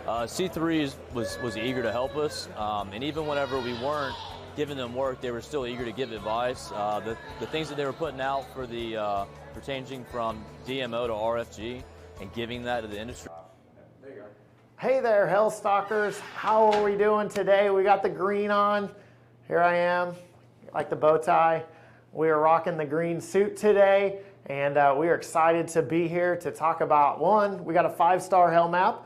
C3 was eager to help us, and even whenever we weren't giving them work, they were still eager to give advice. The things that they were putting out for for changing from DMO to RFG and giving that to the industry. There you go. Hey there, Hell Stalkers. How are we doing today? We got the green on. Here I am, like the bow tie. We are rocking the green suit today, and we are excited to be here to talk about one. We got a 5-star hell map.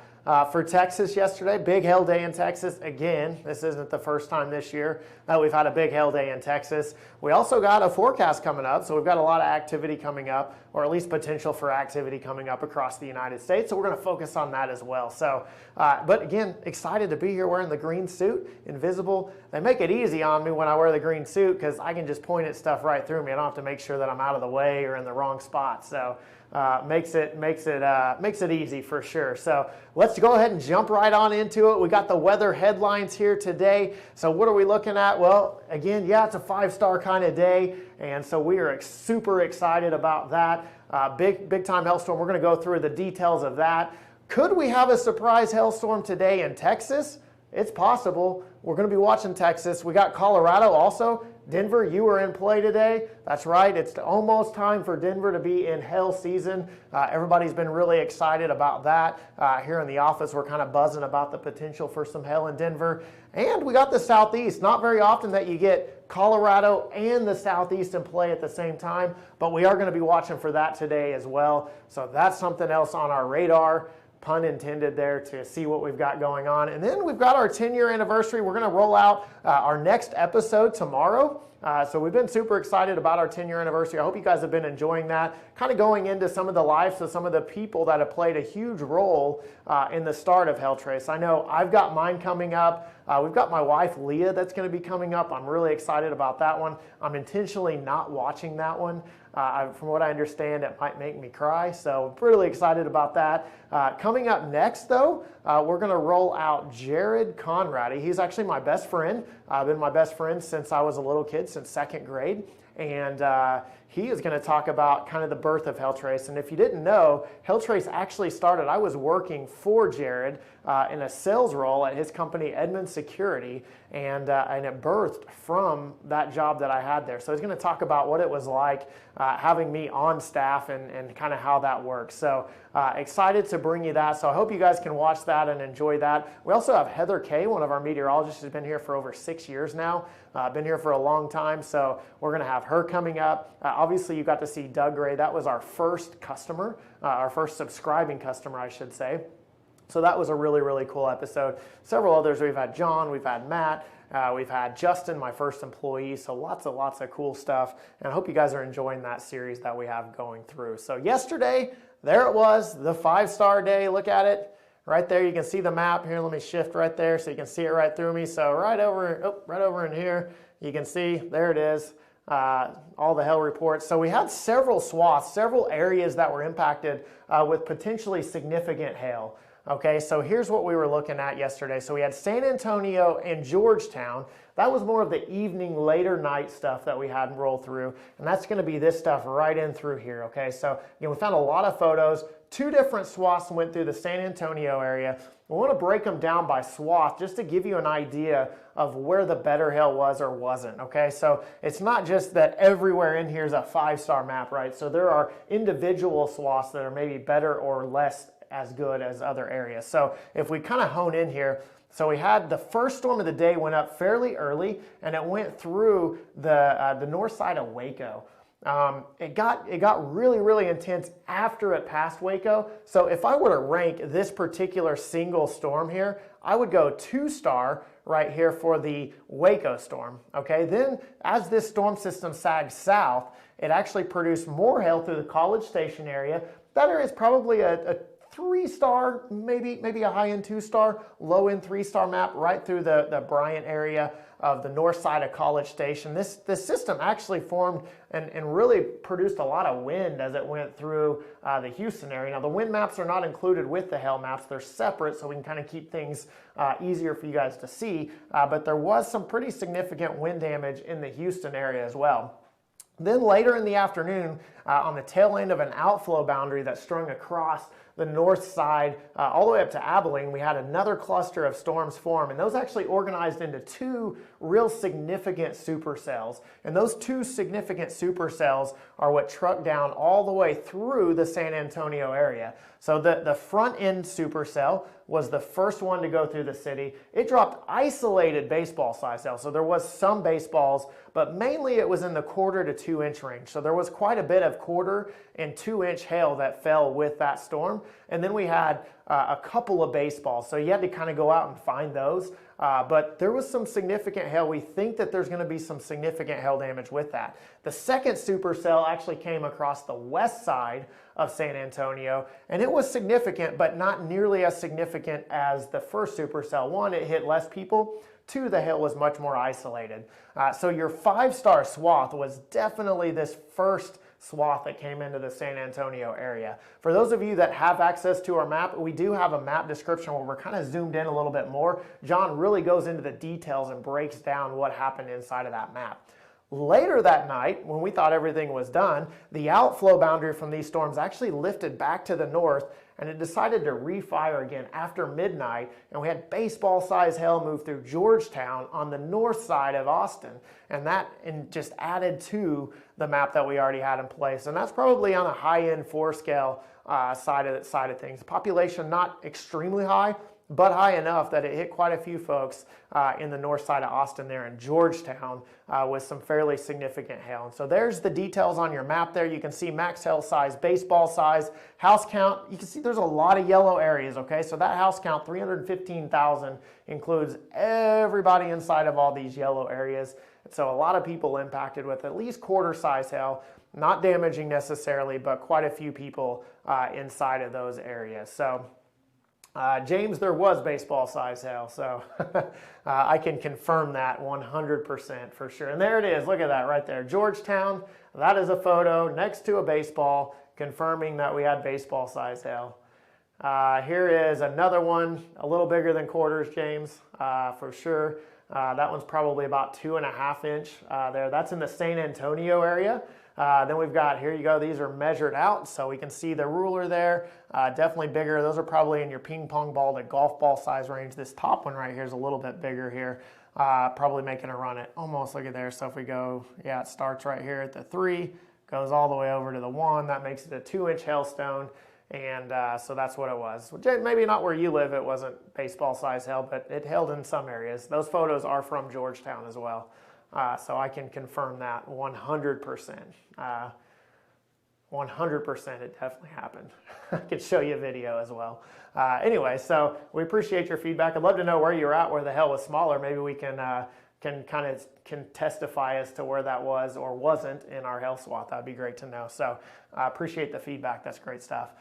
For Texas yesterday, big hail day in Texas. Again, this isn't the first time this year that we've had a big hail day in Texas. We also got a forecast coming up, so we've got a lot of activity coming up, or at least potential for activity coming up across the United States, so we're going to focus on that as well. So, but again, excited to be here wearing the green suit, invisible. They make it easy on me when I wear the green suit because I can just point at stuff right through me. I don't have to make sure that I'm out of the way or in the wrong spot. So makes it easy for sure. So let's go ahead and jump right on into it. We got the weather headlines here today. So what are we looking at? Well, again, yeah, it's a 5-star kind of day, and so we are super excited about that. Big time hailstorm. We're going to go through the details of that. Could we have a surprise hailstorm today in Texas? It's possible. We're going to be watching Texas. We got Colorado also. Denver, you were in play today. That's right. It's almost time for Denver to be in hail season. Everybody's been really excited about that. Here in the office, we're kind of buzzing about the potential for some hail in Denver. And we got the Southeast. Not very often that you get Colorado and the Southeast in play at the same time, but we are going to be watching for that today as well. So that's something else on our radar. Pun intended there, to see what we've got going on. And then we've got our 10-year anniversary. We're going to roll out our next episode tomorrow. So we've been super excited about our 10-year anniversary. I hope you guys have been enjoying that. Kind of going into some of the lives of some of the people that have played a huge role in the start of Hell Trace. I know I've got mine coming up. We've got my wife, Leah, that's going to be coming up. I'm really excited about that one. I'm intentionally not watching that one. From what I understand, it might make me cry, so really excited about that. Coming up next, though, we're going to roll out Jared Conrady. He's actually my best friend. Been my best friend since I was a little kid, since 2nd grade. And He is going to talk about kind of the birth of Helltrace. And if you didn't know, Helltrace actually started, I was working for Jared in a sales role at his company, Edmund Security, and it birthed from that job that I had there. So he's going to talk about what it was like having me on staff and kind of how that works. So excited to bring you that. So I hope you guys can watch that and enjoy that. We also have Heather Kay, one of our meteorologists, who's been here for over 6 years now. Been here for a long time, so we're going to have her coming up. Obviously, you got to see Doug Gray. That was our first customer, our first subscribing customer, I should say. So that was a really, really cool episode. Several others. We've had John, we've had Matt, we've had Justin, my first employee. So lots of cool stuff. And I hope you guys are enjoying that series that we have going through. So yesterday, there it was, the 5-star day. Look at it. Right there, you can see the map. Here, let me shift right there so you can see it right through me. So right over in here, you can see, there it is, all the hail reports. So we had several swaths, several areas that were impacted with potentially significant hail. Okay, so here's what we were looking at yesterday. So we had San Antonio and Georgetown. That was more of the evening, later night stuff that we had roll through. And that's going to be this stuff right in through here. Okay, so we found a lot of photos. 2 different swaths went through the San Antonio area. We want to break them down by swath just to give you an idea of where the better hail was or wasn't. Okay, so it's not just that everywhere in here is a 5-star map, right? So there are individual swaths that are maybe better or less as good as other areas. So if we kind of hone in here, so we had the first storm of the day went up fairly early, and it went through the north side of Waco. It got really, really intense after it passed Waco. So if I were to rank this particular single storm here, I would go 2-star right here for the Waco storm. Okay, then as this storm system sagged south, it actually produced more hail through the College Station area. That area is probably a 3-star, maybe a high-end 2-star, low-end 3-star map right through the Bryant area of the north side of College Station. This system actually formed and really produced a lot of wind as it went through the Houston area. Now, the wind maps are not included with the hail maps. They're separate, so we can kind of keep things easier for you guys to see. But there was some pretty significant wind damage in the Houston area as well. Then later in the afternoon, on the tail end of an outflow boundary that strung across the north side all the way up to Abilene, we had another cluster of storms form, and those actually organized into 2 real significant supercells. And those 2 significant supercells are what trucked down all the way through the San Antonio area. So the front end supercell was the first one to go through the city. It dropped isolated baseball size hail. So there was some baseballs, but mainly it was in the 1/4 to 2-inch range. So there was quite a bit of 1/4 and 2-inch hail that fell with that storm. And then we had a couple of baseballs. So you had to kind of go out and find those. But there was some significant hail. We think that there's going to be some significant hail damage with that. The second supercell actually came across the west side of San Antonio, and it was significant, but not nearly as significant as the first supercell. 1, it hit less people. 2, the hail was much more isolated. So your 5-star swath was definitely this first swath that came into the San Antonio area. For those of you that have access to our map, we do have a map description where we're kind of zoomed in a little bit more. John really goes into the details and breaks down what happened inside of that map. Later that night, when we thought everything was done, the outflow boundary from these storms actually lifted back to the north, and it decided to refire again after midnight, and we had baseball-sized hail move through Georgetown on the north side of Austin, and that just added to the map that we already had in place. And that's probably on a high-end 4-scale side of things. Population not extremely high, but high enough that it hit quite a few folks in the north side of Austin there in Georgetown with some fairly significant hail. And so there's the details on your map there. You can see max hail size, baseball size, house count. You can see there's a lot of yellow areas, okay? So that house count, 315,000, includes everybody inside of all these yellow areas. And so a lot of people impacted with at least 1/4 size hail, not damaging necessarily, but quite a few people inside of those areas. So James, there was baseball size hail, so I can confirm that 100% for sure. And there it is, look at that right there. Georgetown, that is a photo next to a baseball confirming that we had baseball size hail. Here is another one, a little bigger than 1/4, James, for sure. That one's probably about 2.5 inch there. That's in the San Antonio area. Then we've got, here you go, these are measured out, so we can see the ruler there, definitely bigger. Those are probably in your ping pong ball to golf ball size range. This top one right here is a little bit bigger here, probably making a run at almost, look at there. So if we go, yeah, it starts right here at the 3, goes all the way over to the 1. That makes it a 2-inch hailstone. And so that's what it was. Maybe not where you live, it wasn't baseball size hail, but it hailed in some areas. Those photos are from Georgetown as well. So I can confirm that 100%. 100% it definitely happened. I could show you a video as well. Anyway, so we appreciate your feedback. I'd love to know where you're at, where the hail was smaller. Maybe we can testify as to where that was or wasn't in our hail swath. That'd be great to know. So appreciate the feedback. That's great stuff.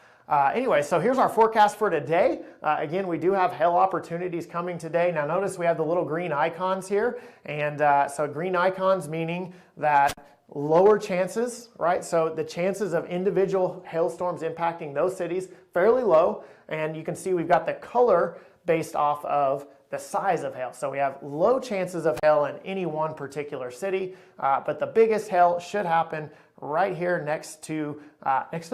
Anyway, so here's our forecast for today. Again, we do have hail opportunities coming today. Now notice we have the little green icons here. And so green icons meaning that lower chances, right? So the chances of individual hailstorms impacting those cities, fairly low. And you can see we've got the color based off of the size of hail. So we have low chances of hail in any one particular city, but the biggest hail should happen right here next to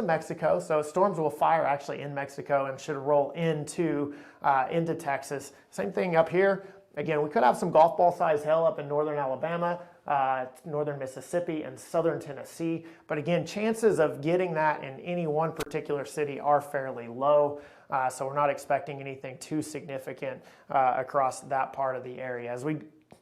Mexico. So storms will fire actually in Mexico and should roll into Texas. Same thing up here. Again, we could have some golf ball size hail up in northern Alabama, northern Mississippi, and southern Tennessee. But again, chances of getting that in any one particular city are fairly low. So we're not expecting anything too significant across that part of the area. As we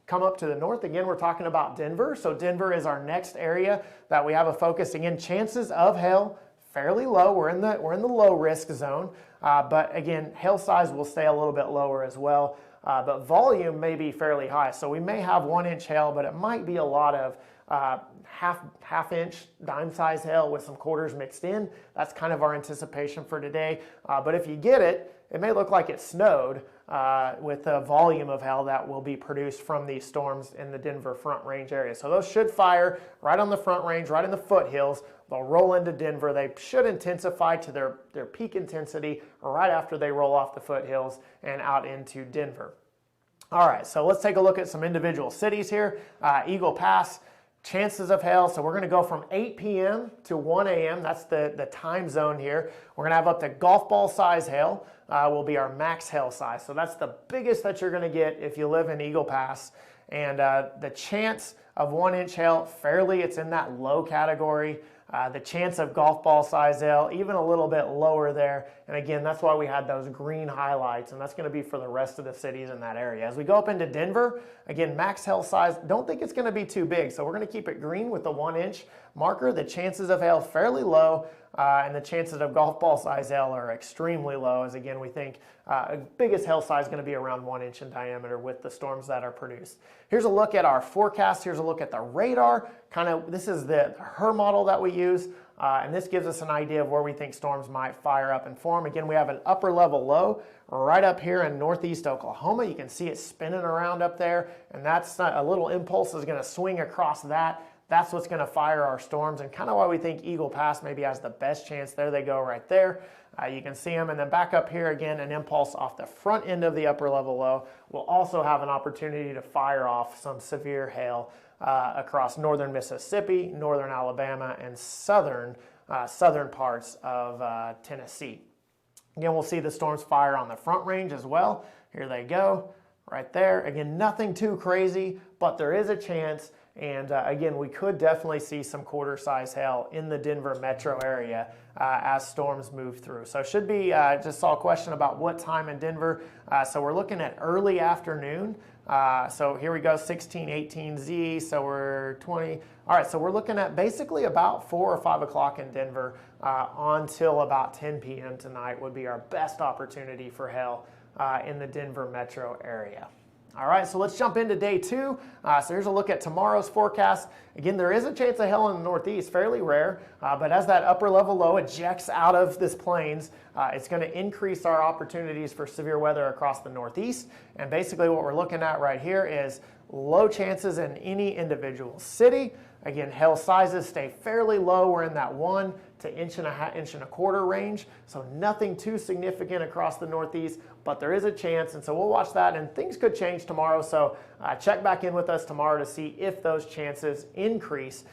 come up to the north, again, we're talking about Denver. So Denver is our next area that we have a focus. Again, chances of hail fairly low. We're in the low risk zone, but again, hail size will stay a little bit lower as well. But volume may be fairly high. So we may have 1-inch hail, but it might be a lot of half-inch dime size hail with some quarters mixed in. That's kind of our anticipation for today. But if you get it, it may look like it snowed with the volume of hail that will be produced from these storms in the Denver Front Range area. So those should fire right on the Front Range, right in the foothills. They'll roll into Denver. They should intensify to their peak intensity right after they roll off the foothills and out into Denver. All right, so let's take a look at some individual cities here. Eagle Pass, chances of hail. So we're going to go from 8 p.m. to 1 a.m. That's the time zone here. We're going to have up to golf ball size hail will be our max hail size. So that's the biggest that you're going to get if you live in Eagle Pass. And the chance of 1-inch hail, fairly, it's in that low category. The chance of golf ball size hail, even a little bit lower there. And again, that's why we had those green highlights, and that's going to be for the rest of the cities in that area. As we go up into Denver, again, max hail size, don't think it's going to be too big. So we're going to keep it green with the 1-inch marker. The chances of hail fairly low, and the chances of golf ball size hail are extremely low, as again, we think biggest hail size is going to be around 1 inch in diameter with the storms that are produced. Here's a look at our forecast. Here's a look at the radar. This is the HER model that we use, and this gives us an idea of where we think storms might fire up and form. Again, we have an upper level low right up here in northeast Oklahoma. You can see it spinning around up there, and that's a little impulse is going to swing across that. That's what's going to fire our storms, and kind of why we think Eagle Pass maybe has the best chance. There they go right there. You can see them, and then back up here again, an impulse off the front end of the upper level low will also have an opportunity to fire off some severe hail across northern Mississippi, northern Alabama, and southern parts of Tennessee. Again, we'll see the storms fire on the Front Range as well. Here they go, right there. Again, nothing too crazy, but there is a chance. And again, we could definitely see some quarter-size hail in the Denver metro area as storms move through. So should be, just saw a question about what time in Denver. So we're looking at early afternoon. So here we go, 1618Z, so we're 20. All right, so we're looking at basically about 4 or 5 o'clock in Denver until about 10 p.m. tonight would be our best opportunity for hail in the Denver metro area. All right, so let's jump into day 2. So here's a look at tomorrow's forecast. Again, there is a chance of hail in the northeast, fairly rare, but as that upper level low ejects out of this plains, it's going to increase our opportunities for severe weather across the northeast. And basically what we're looking at right here is low chances in any individual city. Again, hail sizes stay fairly low. We're in that 1 to inch and a quarter range. So nothing too significant across the Northeast, but there is a chance. And so we'll watch that, and things could change tomorrow. So check back in with us tomorrow to see if those chances increase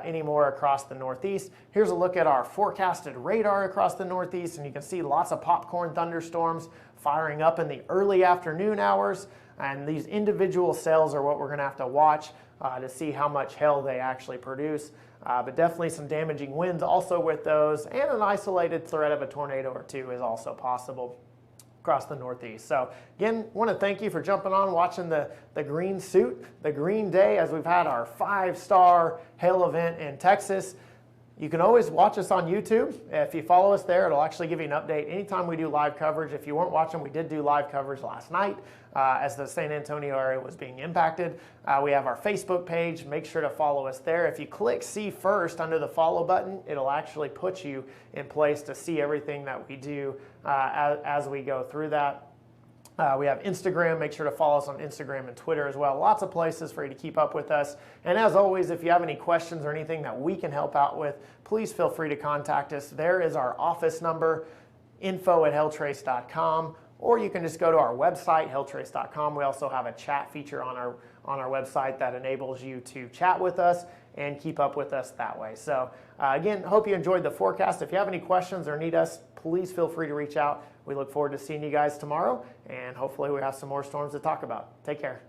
anymore across the Northeast. Here's a look at our forecasted radar across the Northeast, and you can see lots of popcorn thunderstorms firing up in the early afternoon hours. And these individual cells are what we're going to have to watch to see how much hail they actually produce. But definitely some damaging winds also with those, and an isolated threat of a tornado or two is also possible across the Northeast. So again, want to thank you for jumping on, watching the green suit, the green day, as we've had our 5-star hail event in Texas. You can always watch us on YouTube. If you follow us there, it'll actually give you an update anytime we do live coverage. If you weren't watching, we did do live coverage last night as the San Antonio area was being impacted. We have our Facebook page. Make sure to follow us there. If you click See First under the follow button, it'll actually put you in place to see everything that we do as we go through that. We have Instagram. Make sure to follow us on Instagram and Twitter as well. Lots of places for you to keep up with us. And as always, if you have any questions or anything that we can help out with, please feel free to contact us. There is our office number, info@hailtrace.com, or you can just go to our website, hailtrace.com. We also have a chat feature on our website that enables you to chat with us and keep up with us that way. So again, hope you enjoyed the forecast. If you have any questions or need us, please feel free to reach out. We look forward to seeing you guys tomorrow, and hopefully we have some more storms to talk about. Take care.